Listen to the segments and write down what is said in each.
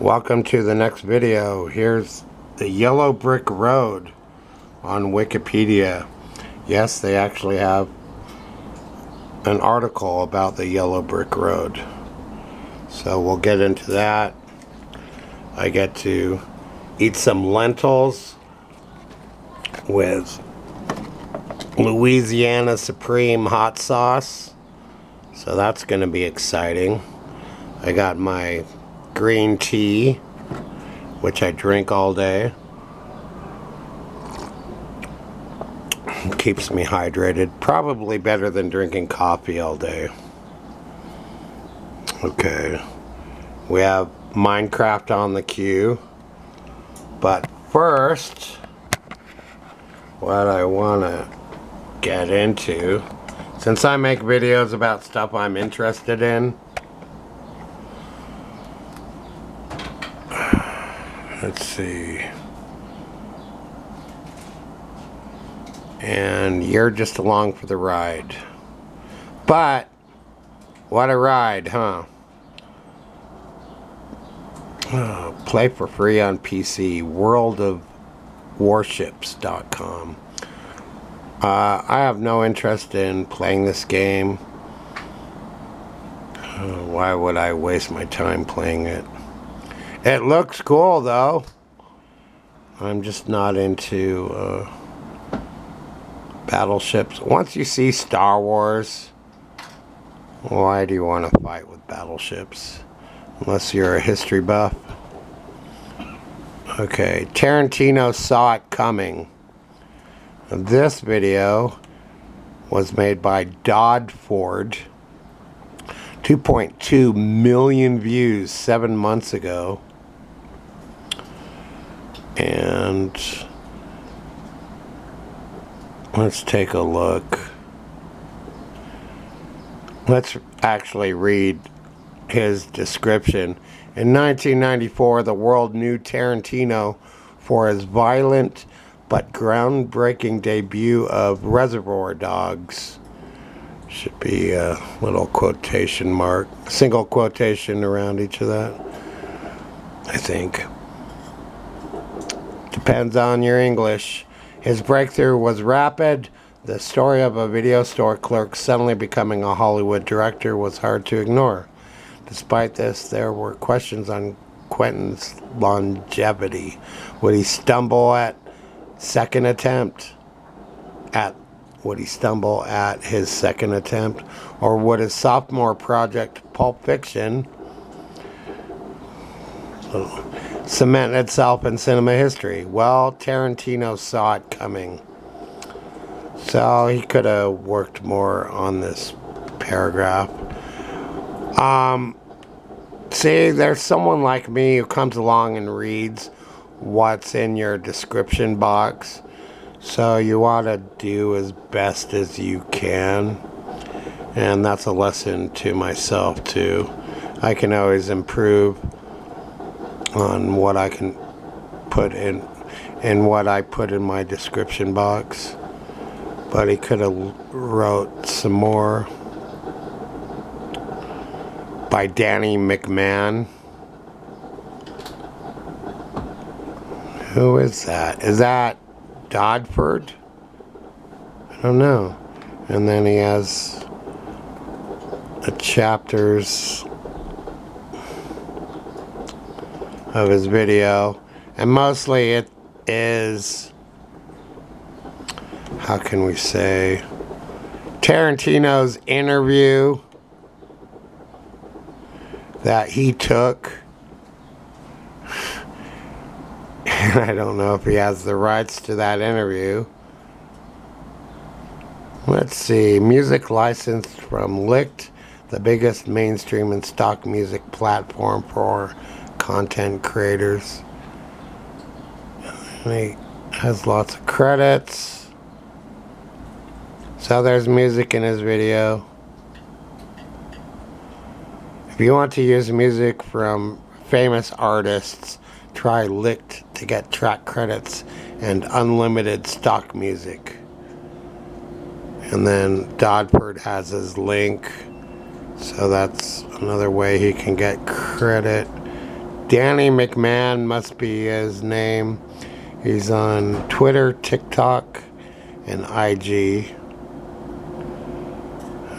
Welcome to the next video. Here's the yellow brick road on Wikipedia. Yes, they actually have an article about the yellow brick road. So we'll get into that. I get to eat some lentils with Louisiana Supreme hot sauce. So that's going to be exciting. I got my green tea, which I drink all day. Keeps me hydrated. Probably better than drinking coffee all day. Okay. We have Minecraft on the queue. But first, what I want to get into, since I make videos about stuff I'm interested in, let's see. And you're just along for the ride. But what a ride, huh? Oh, play for free on PC. worldofwarships.com. I have no interest in playing this game. Why would I waste my time playing it? It looks cool, though. I'm just not into battleships. Once you see Star Wars, why do you want to fight with battleships? Unless you're a history buff. Okay, Tarentino saw it coming. This video was made by Dodd Ford. 2.2 million views 7 months ago. And let's take a look. Let's actually read his description. In 1994, the world knew Tarentino for his violent but groundbreaking debut of Reservoir Dogs. Should be a little quotation mark, single quotation around each of that, I think. Depends on your English. His breakthrough was rapid. The story of a video store clerk suddenly becoming a Hollywood director was hard to ignore. Despite this, there were questions on Quentin's longevity. Would he stumble at second attempt? Would he stumble at his second attempt? Or would his sophomore project, Pulp Fiction, cement itself in cinema history? Well, Tarantino saw it coming. So he could have worked more on this paragraph. See, there's someone like me who comes along and reads what's in your description box. So you want to do as best as you can. And that's a lesson to myself too. I can always improve on what I can put in what I put in my description box. But he could have wrote some more. By Danny McMahon. Who is that? Is that Dodford? I don't know. And then he has the chapters of his video. And mostly it is, how can we say, Tarantino's interview that he took. And I don't know if he has the rights to that interview. Let's see. Music licensed from Licked, the biggest mainstream and stock music platform for content creators. And he has lots of credits. So there's music in his video. If you want to use music from famous artists, try Licked to get track credits and unlimited stock music. And then Dodford has his link, so that's another way he can get credit. Danny McMahon must be his name. He's on Twitter, TikTok, and IG.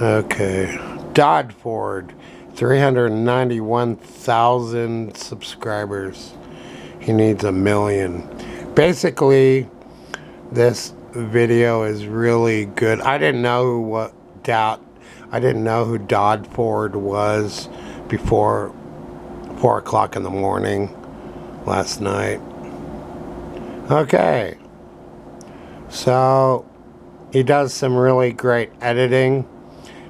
Okay. Dodd Ford, 391,000 subscribers. He needs 1 million. Basically, this video is really good. I didn't know who Dodd Ford was before 4 o'clock in the morning last night. Okay. So he does some really great editing.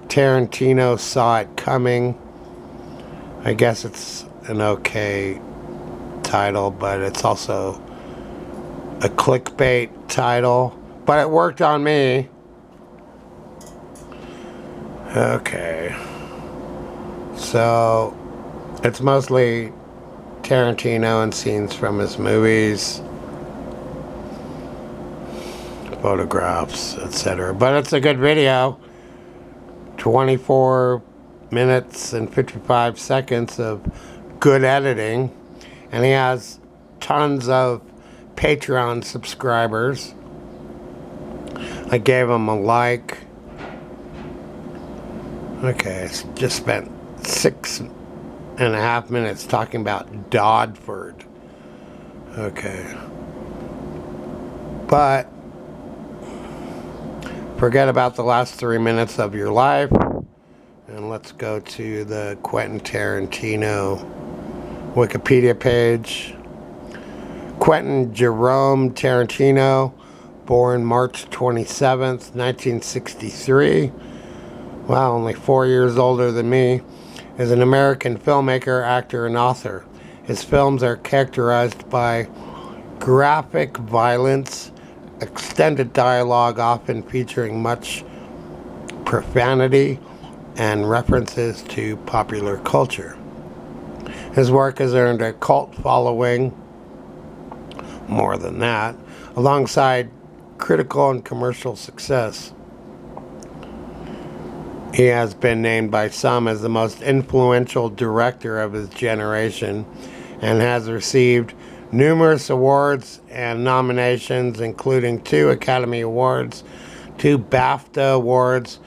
Tarentino saw it coming. I guess it's an okay title, but it's also a clickbait title. But it worked on me. Okay. So it's mostly Tarentino and scenes from his movies, photographs, etc. But it's a good video. 24 minutes and 55 seconds of good editing. And he has tons of Patreon subscribers. I gave him a like. Okay, just spent 6.5 minutes talking about Dodford. Okay. But forget about the last 3 minutes of your life, and let's go to the Quentin Tarantino Wikipedia page. Quentin Jerome Tarantino, born March 27th, 1963. Wow, only 4 years older than me. Is an American filmmaker, actor, and author. His films are characterized by graphic violence, extended dialogue often featuring much profanity, and references to popular culture. His work has earned a cult following, more than that, alongside critical and commercial success. He has been named by some as the most influential director of his generation and has received numerous awards and nominations, including 2 Academy Awards, 2 BAFTA Awards,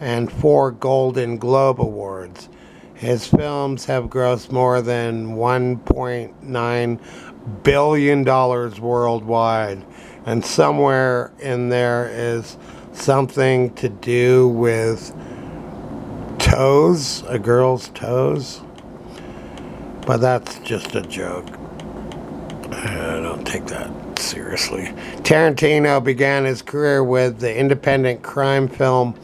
and 4 Golden Globe Awards. His films have grossed more than $1.9 billion worldwide, and somewhere in there is something to do with toes, a girl's toes, but that's just a joke. I don't take that seriously. Tarantino began his career with the independent crime film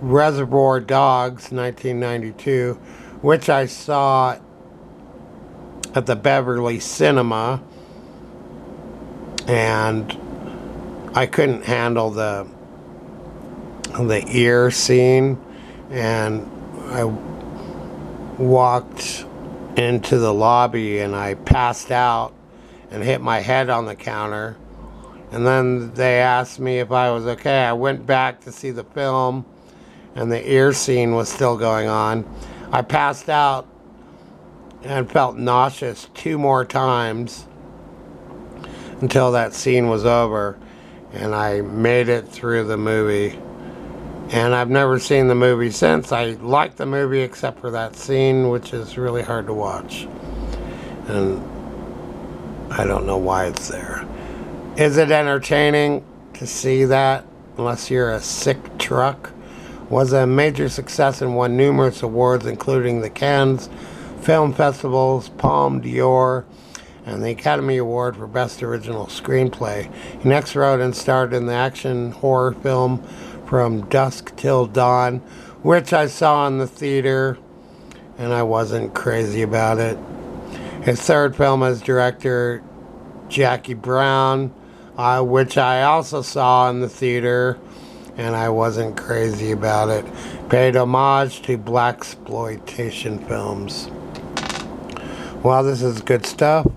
Reservoir Dogs, 1992, which I saw at the Beverly Cinema, and I couldn't handle the ear scene, and I walked into the lobby and I passed out and hit my head on the counter, and then they asked me if I was okay. I went back to see the film and the ear scene was still going on. I passed out and felt nauseous 2 more times until that scene was over, and I made it through the movie. And I've never seen the movie since. I liked the movie except for that scene, which is really hard to watch. And I don't know why it's there. Is it entertaining to see that? Unless you're a sick truck. Was a major success and won numerous awards, including the Cannes Film Festival's Palme d'Or and the Academy Award for Best Original Screenplay. He next wrote and starred in the action horror film From Dusk Till Dawn, which I saw in the theater, and I wasn't crazy about it. His third film as director, Jackie Brown, which I also saw in the theater, and I wasn't crazy about it. Paid homage to blaxploitation films. Well, this is good stuff.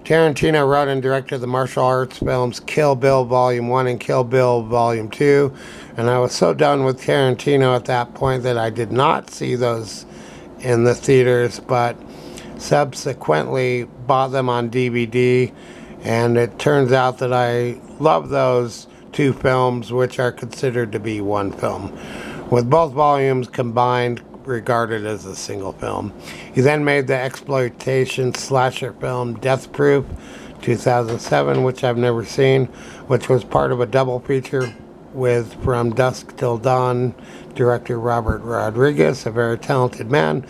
Tarantino wrote and directed the martial arts films Kill Bill Volume 1 and Kill Bill Volume 2, and I was so done with Tarantino at that point that I did not see those in the theaters, but subsequently bought them on DVD, and it turns out that I love those two films, which are considered to be one film, with both volumes combined regarded as a single film. He then made the exploitation slasher film Death Proof 2007, which I've never seen, which was part of a double feature with From Dusk Till Dawn director Robert Rodriguez, a very talented man,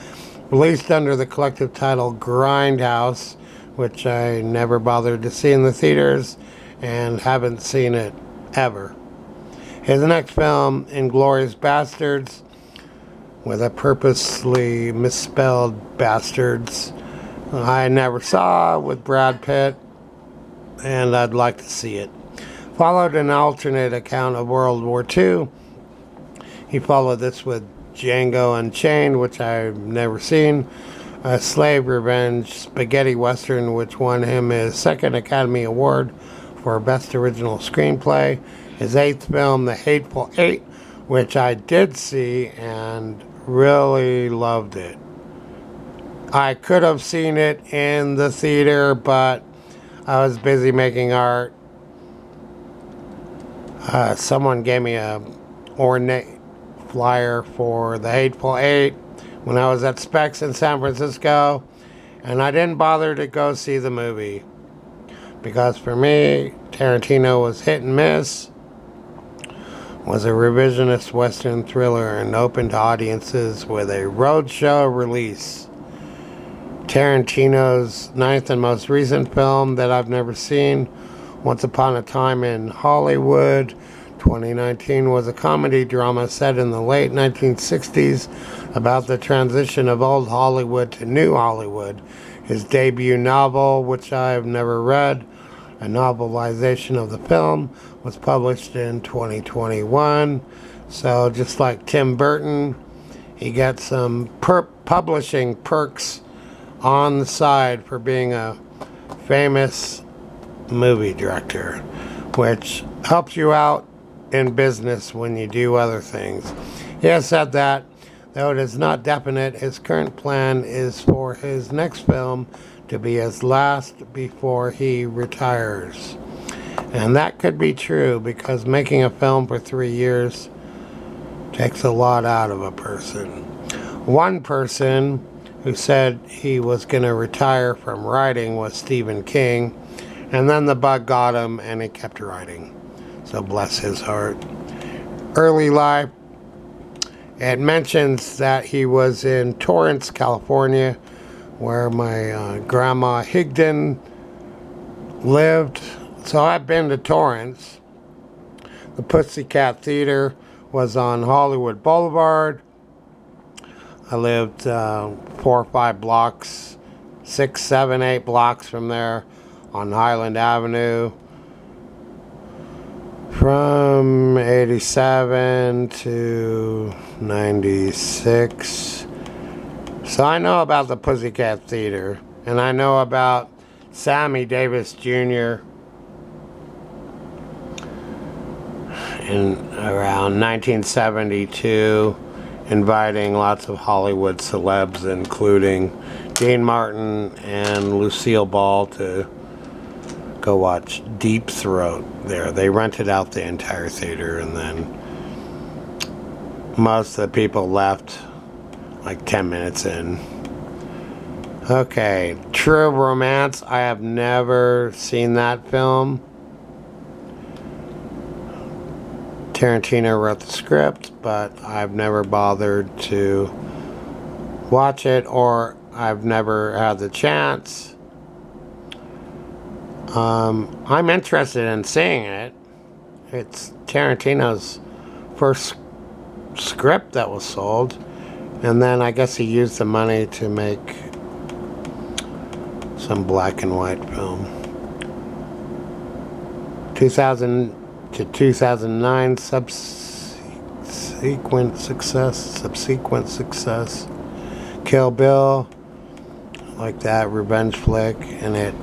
released under the collective title Grindhouse, which I never bothered to see in the theaters and haven't seen it ever. His next film, Inglourious Bastards, with a purposely misspelled Bastards, I never saw, with Brad Pitt, and I'd like to see it. Followed an alternate account of World War II. He followed this with Django Unchained, which I've never seen, a slave revenge spaghetti western, which won him his second Academy Award for Best Original Screenplay. His eighth film, The Hateful Eight, which I did see and really loved it. I could have seen it in the theater, but I was busy making art. Someone gave me a ornate flyer for The Hateful Eight when I was at Specs in San Francisco, and I didn't bother to go see the movie because for me, Tarentino was hit and miss, was a revisionist Western thriller and open to audiences with a roadshow release. Tarantino's ninth and most recent film that I've never seen, Once Upon a Time in Hollywood, 2019, was a comedy drama set in the late 1960s about the transition of old Hollywood to new Hollywood. His debut novel, which I have never read, a novelization of the film, was published in 2021. So just like Tim Burton, he got some publishing perks on the side for being a famous movie director, which helps you out in business when you do other things. He has said that, though it is not definite, his current plan is for his next film to be his last before he retires. And that could be true, because making a film for 3 years takes a lot out of a person. One person who said he was going to retire from writing was Stephen King, and then the bug got him and he kept writing. So bless his heart. Early life, it mentions that he was in Torrance, California, where my grandma Higdon lived. So I've been to Torrance. The Pussycat Theater was on Hollywood Boulevard. I lived 4 or 5 blocks, 6, 7, 8 blocks from there on Highland Avenue. From 87 to 96. So I know about the Pussycat Theater, and I know about Sammy Davis Jr. in around 1972, inviting lots of Hollywood celebs, including Dean Martin and Lucille Ball, to go watch Deep Throat there. They rented out the entire theater, and then most of the people left like 10 minutes in. Okay, True Romance. I have never seen that film. Tarantino wrote the script, but I've never bothered to watch it, or I've never had the chance. I'm interested in seeing it. It's Tarantino's first script that was sold, and then I guess he used the money to make some black and white film. 2000 to 2009, subsequent success. Kill Bill, like that revenge flick, and it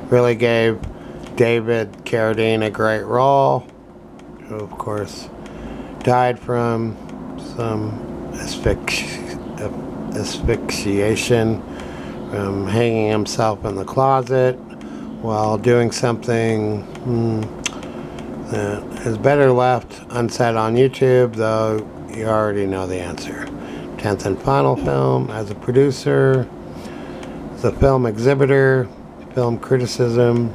really gave David Carradine a great role, who of course died from some asphyxiation hanging himself in the closet while doing something that is better left unsaid on YouTube, though you already know the answer. 10th and final film as a producer, as a film exhibitor, film criticism.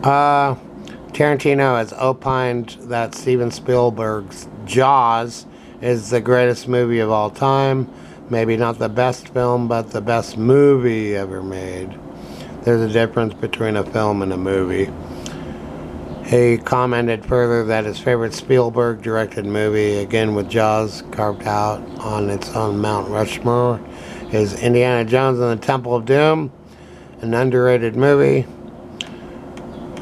Tarentino has opined that Steven Spielberg's Jaws is the greatest movie of all time. Maybe not the best film, but the best movie ever made. There's a difference between a film and a movie. He commented further that his favorite Spielberg directed movie, again with Jaws carved out on its own Mount Rushmore, is Indiana Jones and the Temple of Doom, an underrated movie.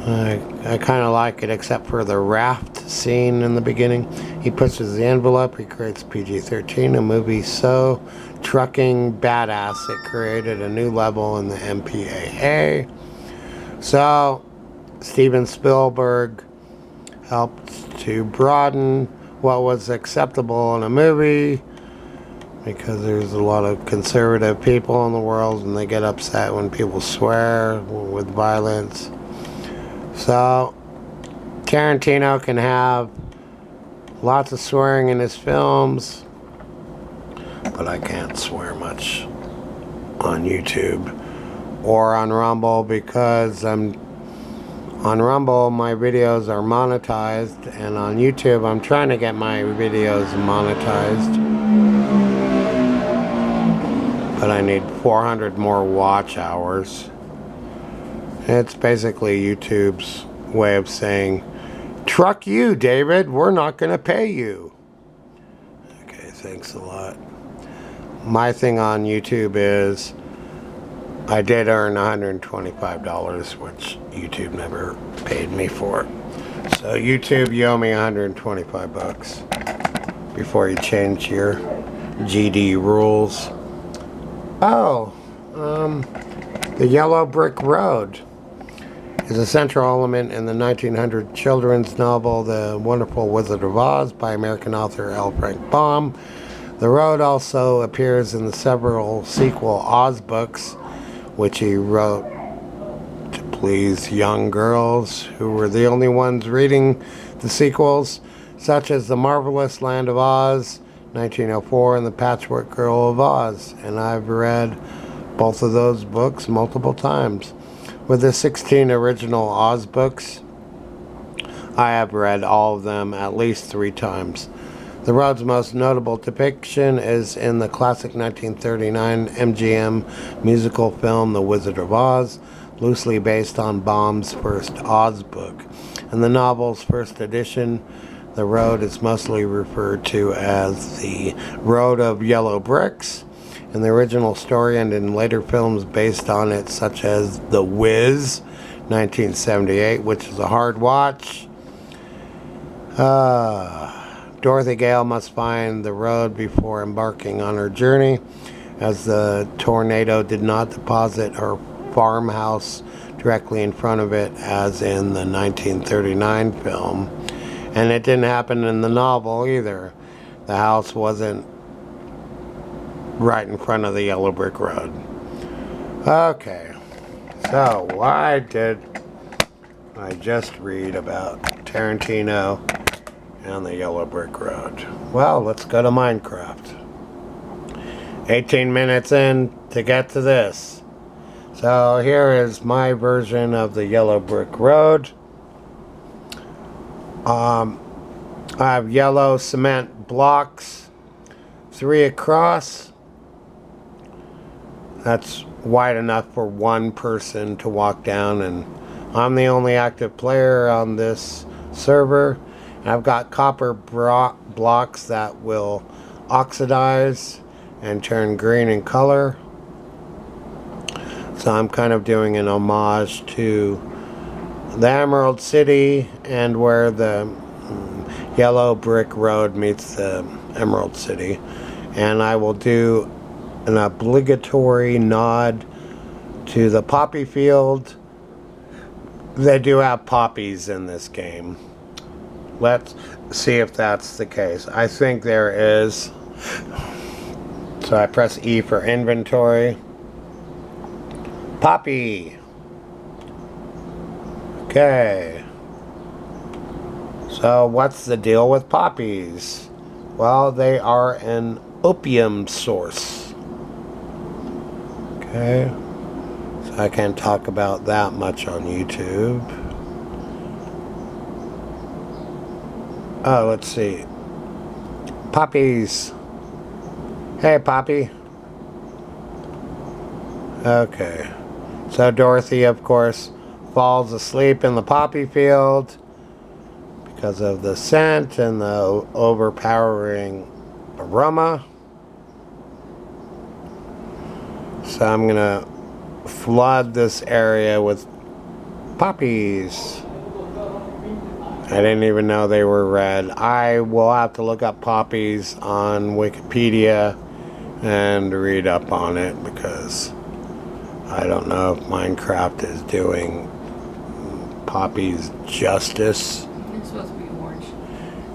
I kind of like it, except for the raft scene in the beginning. He pushes the envelope. He creates PG-13, a movie so trucking badass it created a new level in the MPAA. So Steven Spielberg helped to broaden what was acceptable in a movie, because there's a lot of conservative people in the world and they get upset when people swear with violence. So Tarentino can have lots of swearing in his films, but I can't swear much on YouTube or on Rumble, because on Rumble my videos are monetized, and on YouTube I'm trying to get my videos monetized, but I need 400 more watch hours. It's basically YouTube's way of saying, truck you, David, we're not going to pay you. Okay, thanks a lot. My thing on YouTube is I did earn $125, which YouTube never paid me for. So YouTube, you owe me 125 bucks before you change your GD rules. Oh, the Yellow Brick Road is a central element in the 1900 children's novel The Wonderful Wizard of Oz by American author L. Frank Baum. The road also appears in the several sequel Oz books, which he wrote to please young girls who were the only ones reading the sequels, such as The Marvelous Land of Oz, 1904, and The Patchwork Girl of Oz. And I've read both of those books multiple times. With the 16 original Oz books, I have read all of them at least 3 times. The road's most notable depiction is in the classic 1939 MGM musical film The Wizard of Oz, loosely based on Baum's first Oz book. In the novel's first edition, the road is mostly referred to as the Road of Yellow Bricks in the original story, and in later films based on it, such as The Wiz, 1978, which is a hard watch. Dorothy Gale must find the road before embarking on her journey, as the tornado did not deposit her farmhouse directly in front of it, as in the 1939 film. And it didn't happen in the novel either. The house wasn't right in front of the Yellow Brick Road. Okay, so why did I just read about Tarentino and the Yellow Brick Road? Well, let's go to Minecraft. 18 minutes in to get to this. So here is my version of the Yellow Brick Road. I have yellow cement blocks, 3 across. That's wide enough for one person to walk down, and I'm the only active player on this server. I've got copper blocks that will oxidize and turn green in color. So I'm kind of doing an homage to the Emerald City, and where the Yellow Brick Road meets the Emerald City. And I will do an obligatory nod to the poppy field. They do have poppies in this game. Let's see if that's the case. I think there is. So I press E for inventory. Poppy. Okay. So what's the deal with poppies? Well, they are an opium source. Okay. So I can't talk about that much on YouTube. Oh, let's see. Poppies. Hey, Poppy. Okay. So Dorothy, of course, falls asleep in the poppy field because of the scent and the overpowering aroma. So I'm going to flood this area with poppies. I didn't even know they were red. I will have to look up poppies on Wikipedia and read up on it because I don't know if Minecraft is doing poppies justice. It's supposed to be orange.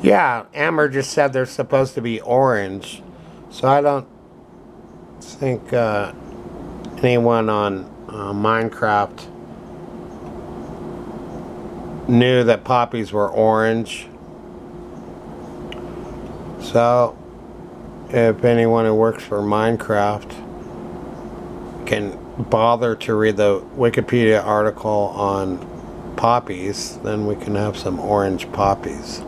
Yeah, Amber just said they're supposed to be orange. So I don't think anyone on Minecraft knew that poppies were orange. So if anyone who works for Minecraft can bother to read the Wikipedia article on poppies, then we can have some orange poppies.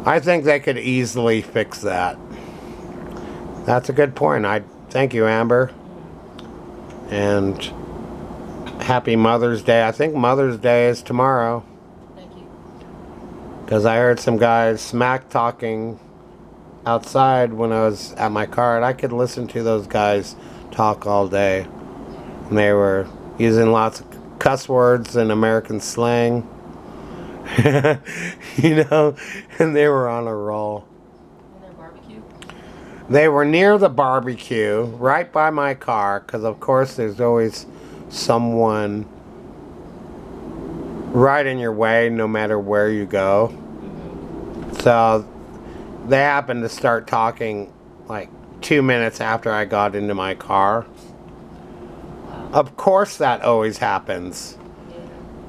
I think they could easily fix that. That's a good point. I thank you, Amber. And happy Mother's Day. I think Mother's Day is tomorrow. Thank you. Because I heard some guys smack talking outside when I was at my car, and I could listen to those guys talk all day. And they were using lots of cuss words and American slang. You know, and they were on a roll. And their barbecue? They were near the barbecue, right by my car, because of course there's always someone right in your way no matter where you go. Mm-hmm. So they happened to start talking like 2 minutes after I got into my car. Wow. Of course that always happens.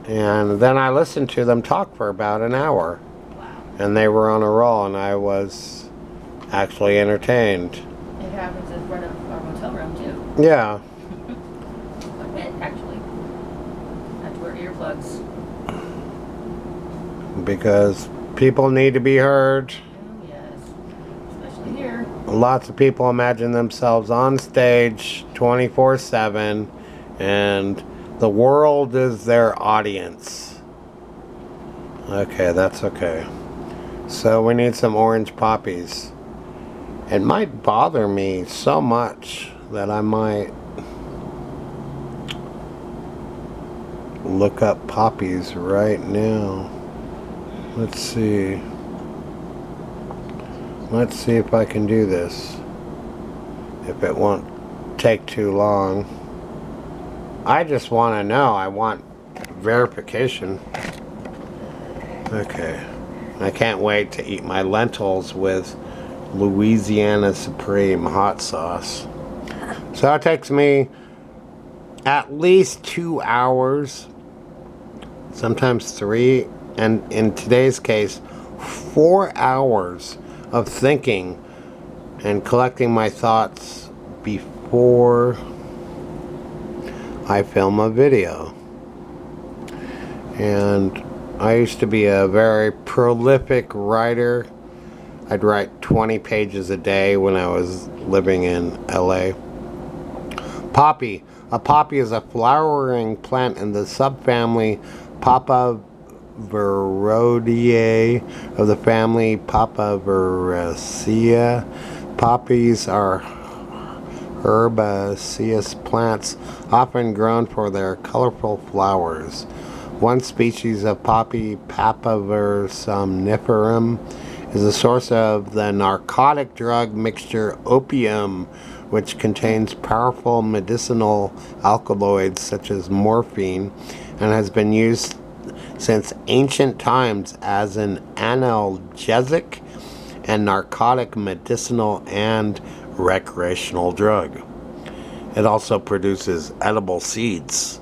Yeah. And then I listened to them talk for about an hour. Wow. And they were on a roll, and I was actually entertained. It happens in front of our motel room too. Yeah. Quite a bit, actually. I have to wear earplugs. Because people need to be heard. Oh yes. Especially here. Lots of people imagine themselves on stage 24/7, and the world is their audience. Okay, that's okay. So we need some orange poppies. It might bother me so much that I might look up poppies right now. Let's see. Let's see if I can do this. If it won't take too long. I just want to know. I want verification. Okay. I can't wait to eat my lentils with Louisiana Supreme hot sauce. So it takes me at least 2 hours, sometimes 3, and in today's case, 4 hours of thinking and collecting my thoughts before I film a video. And I used to be a very prolific writer. I'd write 20 pages a day when I was living in LA. Poppy. A poppy is a flowering plant in the subfamily Papaverodiae of the family Papaveraceae. Poppies are herbaceous plants, often grown for their colorful flowers. One species of poppy, Papaver somniferum, is a source of the narcotic drug mixture opium, which contains powerful medicinal alkaloids such as morphine, and has been used since ancient times as an analgesic and narcotic, medicinal, and recreational drug. It also produces edible seeds.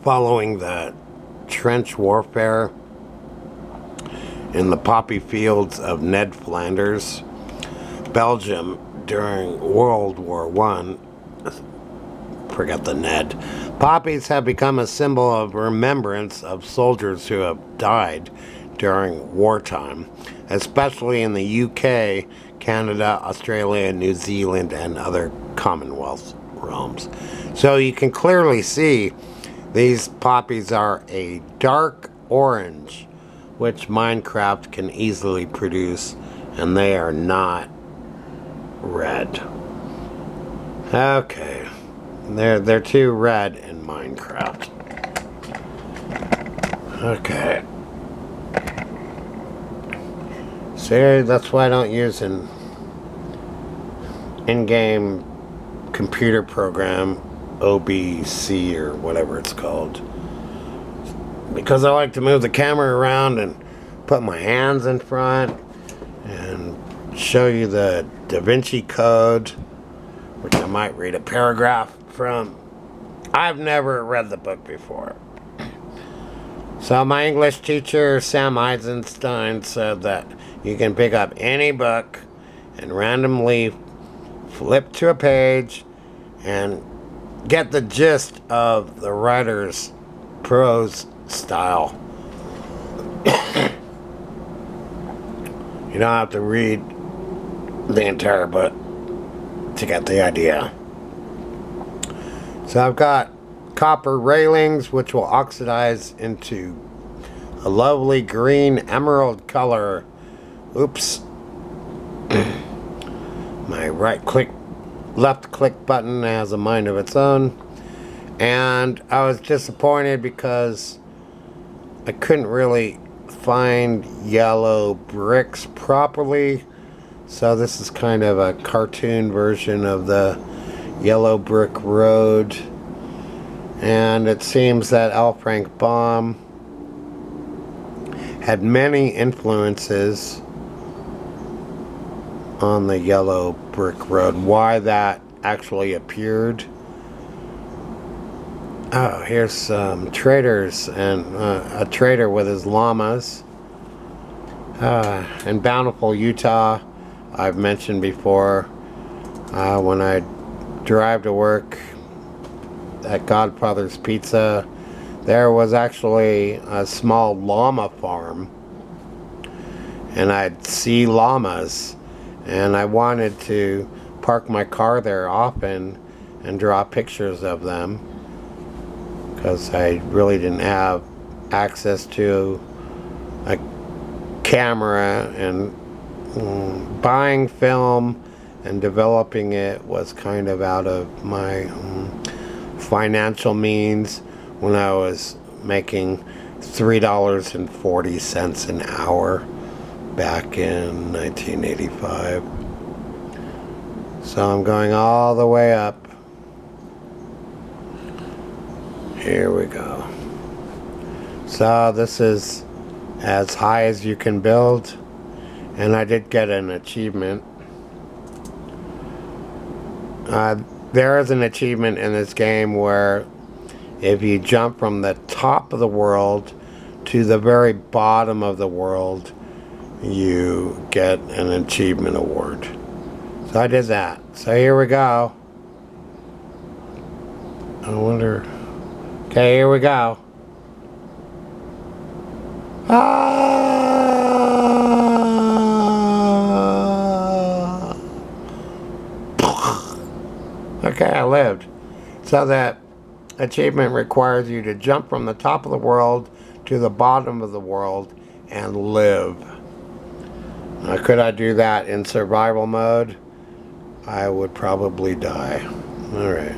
Following the trench warfare in the poppy fields of Ned Flanders, Belgium during World War I, forget the Ned, poppies have become a symbol of remembrance of soldiers who have died during wartime, especially in the UK, Canada, Australia, New Zealand, and other Commonwealth realms. So you can clearly see these poppies are a dark orange, which Minecraft can easily produce, and they are not red. Okay. They're too red in Minecraft. Okay. See, that's why I don't use an in-game computer program, OBC or whatever it's called. Because I like to move the camera around and put my hands in front and show you the Da Vinci Code, which I might read a paragraph from. I've never read the book before. So my English teacher, Sam Eisenstein, said that you can pick up any book and randomly flip to a page and get the gist of the writer's prose style. You don't have to read the entire book to get the idea. So I've got copper railings which will oxidize into a lovely green emerald color. Oops. My left click button has a mind of its own. And I was disappointed because I couldn't really find yellow bricks properly. So this is kind of a cartoon version of the yellow brick road. And it seems that L. Frank Baum had many influences on the yellow brick road. Why that actually appeared. Oh, here's some traders and a trader with his llamas. In Bountiful, Utah, I've mentioned before, when I drive to work at Godfather's Pizza, there was actually a small llama farm, and I'd see llamas, and I wanted to park my car there often and draw pictures of them, because I really didn't have access to a camera, and buying film and developing it was kind of out of my financial means when I was making $3.40 an hour back in 1985. So I'm going all the way up. Here we go. So this is as high as you can build, and I did get an achievement. There is an achievement in this game where if you jump from the top of the world to the very bottom of the world, you get an achievement award. So I did that. So here we go. I wonder... Okay, here we go. Okay, I lived. So that achievement requires you to jump from the top of the world to the bottom of the world and live. Now, could I do that in survival mode? I would probably die. Alright.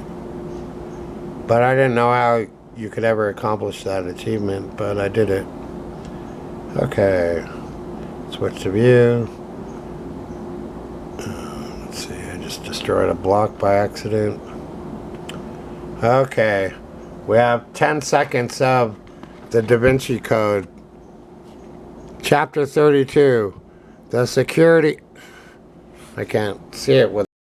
But I didn't know how you could ever accomplish that achievement, but I did it. Okay. Switch to view. Let's see, I just destroyed a block by accident. Okay. We have 10 seconds of the Da Vinci Code. Chapter 32. The security. I can't see it with